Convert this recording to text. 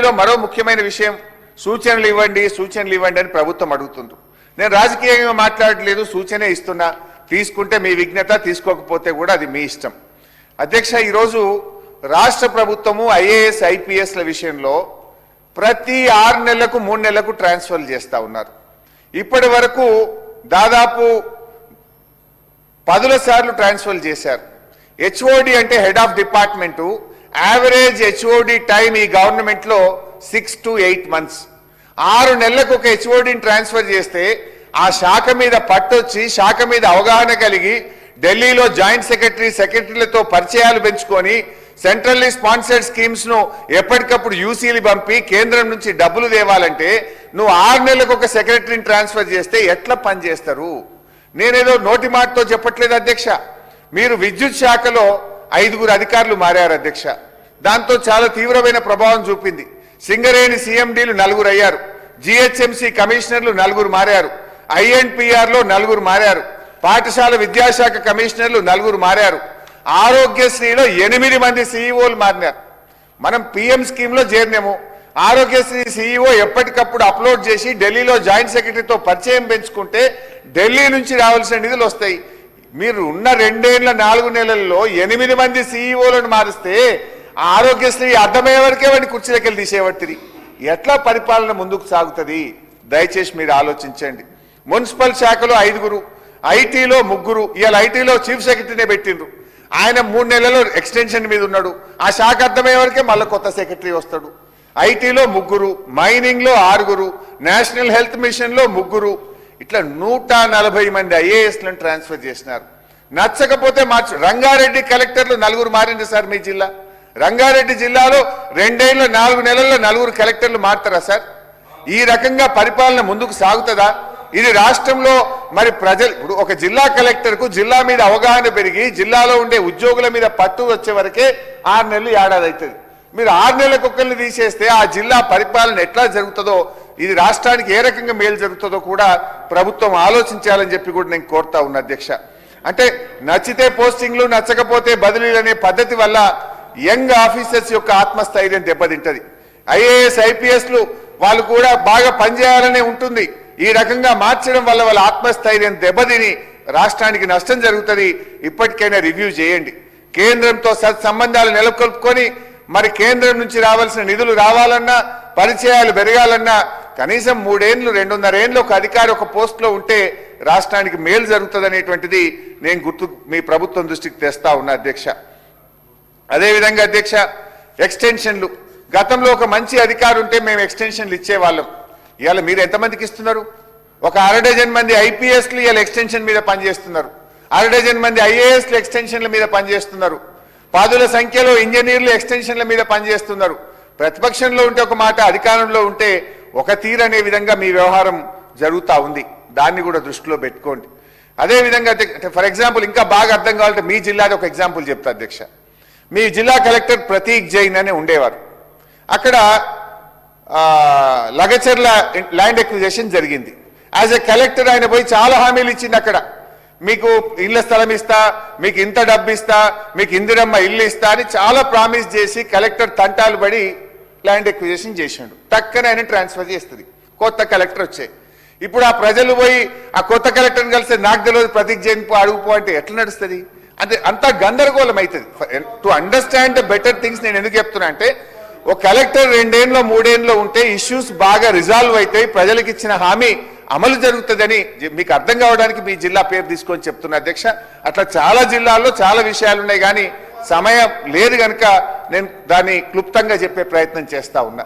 అసెంబ్లీలో మరో ముఖ్యమైన విషయం సూచనలు ఇవ్వండి అని ప్రభుత్వం అడుగుతుంది. నేను రాజకీయంగా మాట్లాడలేదు, సూచనే ఇస్తున్నా. తీసుకుంటే మీ విజ్ఞత, తీసుకోకపోతే కూడా అది మీ ఇష్టం. అధ్యక్ష, ఈరోజు రాష్ట్ర ప్రభుత్వము ఐఏఎస్ ఐపీఎస్ల విషయంలో ప్రతి 6 నెలలకు 3 నెలలకు ట్రాన్స్ఫర్లు చేస్తూ ఉన్నారు. ఇప్పటి వరకు దాదాపు 10 సార్లు ట్రాన్స్ఫర్లు చేశారు. హెచ్ఓడి అంటే head of department, average HOD time ఈ గవర్నమెంట్లో 6 to 8 months. 6 నెలలకు ఒక హెచ్ఓడిని ట్రాన్స్ఫర్ చేస్తే ఆ శాఖ మీద పట్టొచ్చి, శాఖ మీద అవగాహన కలిగి, ఢిల్లీలో జాయింట్ సెక్రటరీలతో పరిచయాలు పెంచుకొని, సెంట్రల్లీ స్పాన్సర్డ్ స్కీమ్స్ ను ఎప్పటికప్పుడు యూసీలు పంపి కేంద్రం నుంచి డబ్బులు తేవాలంటే నువ్వు 6 నెలలకు ఒక సెక్రటరీని ట్రాన్స్ఫర్ చేస్తే ఎట్లా పనిచేస్తారు? నేనేదో నోటి మాటతో చెప్పట్లేదు అధ్యక్ష. మీరు విద్యుత్ శాఖలో 5 అధికారులు మారారు అధ్యక్ష. దాంతో చాలా తీవ్రమైన ప్రభావం చూపింది. సింగరేణి సీఎండీలు 4 అయ్యారు. జిహెచ్ఎంసీ కమిషనర్లు 4 మారారు. ఐఎన్పిఆర్ లో 4 మారారు. పాఠశాల విద్యాశాఖ కమిషనర్లు 4 మారారు. ఆరోగ్యశ్రీలో 8 మంది సీఈఓలు మారినారు. మనం పిఎం స్కీమ్ లో చేరినాము. ఆరోగ్యశ్రీ సీఈఓ ఎప్పటికప్పుడు అప్లోడ్ చేసి ఢిల్లీలో జాయింట్ సెక్రటరీతో పరిచయం పెంచుకుంటే ఢిల్లీ నుంచి రావాల్సిన నిధులు వస్తాయి. మీరు ఉన్న 2 ఏళ్ల 4 నెలల్లో 8 మంది సీఈఓలను మారిస్తే ఆరోగ్యశ్రీ అర్థమయ్యే వరకే వాడిని కుర్చీలకి వెళ్ళి తీసేవట్టిది. ఎట్లా పరిపాలన ముందుకు సాగుతుంది? దయచేసి మీరు ఆలోచించండి. మున్సిపల్ శాఖలో 5, ఐటీలో 3. ఇవాళ ఐటీలో చీఫ్ సెక్రటరీనే పెట్టిండ్రు. ఆయన 3 నెలల్లో ఎక్స్టెన్షన్ మీద ఉన్నాడు. ఆ శాఖ అర్థమయ్యే వరకే మళ్ళీ కొత్త సెక్రటరీ వస్తాడు. ఐటీలో 3, మైనింగ్ లో 6, నేషనల్ హెల్త్ మిషన్ లో 3, ఇట్లా 140 మంది ఐఏఎస్లను ట్రాన్స్ఫర్ చేసినారు. నచ్చకపోతే మార్చు. రంగారెడ్డి కలెక్టర్లు 4 మారింది సార్ మీ జిల్లా. రంగారెడ్డి జిల్లాలో 2 ఏళ్ల 4 నెలల్లో 4 కలెక్టర్లు మారుతారా సార్? ఈ రకంగా పరిపాలన ముందుకు సాగుతుందా? ఇది రాష్ట్రంలో మరి ప్రజలు ఇప్పుడు ఒక జిల్లా కలెక్టర్కు జిల్లా మీద అవగాహన పెరిగి జిల్లాలో ఉండే ఉద్యోగుల మీద పట్టు వచ్చే వరకే 6 నెలలు ఏడాది అవుతుంది. మీరు 6 నెలలకు ఒక్కరిని తీసేస్తే ఆ జిల్లా పరిపాలన ఎట్లా జరుగుతుందో, ఇది రాష్ట్రానికి ఏ రకంగా మేలు జరుగుతుందో కూడా ప్రభుత్వం ఆలోచించాలని చెప్పి కూడా నేను కోరుతా ఉన్నా అధ్యక్ష. అంటే నచ్చితే పోస్టింగ్లు, నచ్చకపోతే బదిలీలు అనే పద్ధతి వల్ల యంగ్ ఆఫీసర్స్ యొక్క ఆత్మస్థైర్యం దెబ్బతింటది. ఐఏఎస్ ఐపీఎస్లు వాళ్ళు కూడా బాగా పనిచేయాలనే ఉంటుంది. ఈ రకంగా మార్చడం వల్ల వాళ్ళ ఆత్మస్థైర్యం దెబ్బతిని రాష్ట్రానికి నష్టం జరుగుతుంది. ఇప్పటికైనా రివ్యూ చేయండి. కేంద్రంతో సత్సంబంధాలు నెలకొల్పుకొని మరి కేంద్రం నుంచి రావాల్సిన నిధులు రావాలన్నా, పరిచయాలు పెరగాలన్నా కనీసం 3 ఏళ్ళు 2.5 ఏళ్ళు ఒక అధికారి ఒక పోస్ట్ లో ఉంటే రాష్ట్రానికి మేలు జరుగుతుంది అనేటువంటిది నేను మీ ప్రభుత్వం దృష్టికి తెస్తా ఉన్నా అధ్యక్ష. అదేవిధంగా అధ్యక్ష, ఎక్స్టెన్షన్లు. గతంలో ఒక మంచి అధికారి ఉంటే మేము ఎక్స్టెన్షన్లు ఇచ్చేవాళ్ళం. ఇవాళ మీరు ఎంతమందికి ఇస్తున్నారు? ఒక 1/2 డజన్ మంది ఐపీఎస్లు ఇవాళ ఎక్స్టెన్షన్ మీద పనిచేస్తున్నారు. 1/2 డజన్ మంది ఐఏఎస్లు ఎక్స్టెన్షన్ల మీద పనిచేస్తున్నారు. 10ల సంఖ్యలో ఇంజనీర్లు ఎక్స్టెన్షన్ల మీద పనిచేస్తున్నారు. ప్రతిపక్షంలో ఉంటే ఒక మాట, అధికారంలో ఉంటే ఒక తీరనే విధంగా మీ వ్యవహారం జరుగుతూ ఉంది. దాన్ని కూడా దృష్టిలో పెట్టుకోండి. అదేవిధంగా ఫర్ ఎగ్జాంపుల్ ఇంకా బాగా అర్థం కావాలంటే మీ జిల్లాది ఒక ఎగ్జాంపుల్ చెప్తా అధ్యక్ష. మీ జిల్లా కలెక్టర్ ప్రతీక్ జైన్ అని ఉండేవారు. అక్కడ లగచర్ల ల్యాండ్ ఎక్విజిషన్ జరిగింది. యాజ్ ఎ కలెక్టర్ ఆయన పోయి చాలా హామీలు ఇచ్చింది. అక్కడ మీకు ఇళ్ల స్థలం ఇస్తా, మీకు ఇంత డబ్బు ఇస్తా, మీకు ఇందిరమ్మ ఇల్లు ఇస్తా అని చాలా ప్రామిస్ చేసి కలెక్టర్ తంటాలు పడి ల్యాండ్ ఎక్విజిషన్ చేసిండు. టక్కన ఆయన ట్రాన్స్ఫర్ చేస్తుంది. కొత్త కలెక్టర్ వచ్చాయి. ఇప్పుడు ఆ ప్రజలు పోయి ఆ కొత్త కలెక్టర్ని కలిసి నాకు తెలియదు ప్రతీక్ జైన్ అడుగుపో అంటే ఎట్లా నడుస్తుంది? అంటే అంతా గందరగోళం అవుతుంది. To understand the better things నేను ఎందుకు చెప్తున్నా అంటే, ఒక కలెక్టర్ 2 ఏళ్ళలో 3 ఏళ్ళలో ఉంటే ఇష్యూస్ బాగా రిజాల్వ్ అవుతాయి, ప్రజలకు ఇచ్చిన హామీ అమలు జరుగుతుందని మీకు అర్థం కావడానికి మీ జిల్లా పేరు తీసుకొని చెప్తున్నా అధ్యక్ష. అట్లా చాలా జిల్లాల్లో చాలా విషయాలు ఉన్నాయి, కానీ సమయం లేదు కనుక నేను దాన్ని క్లుప్తంగా చెప్పే ప్రయత్నం చేస్తా ఉన్నా.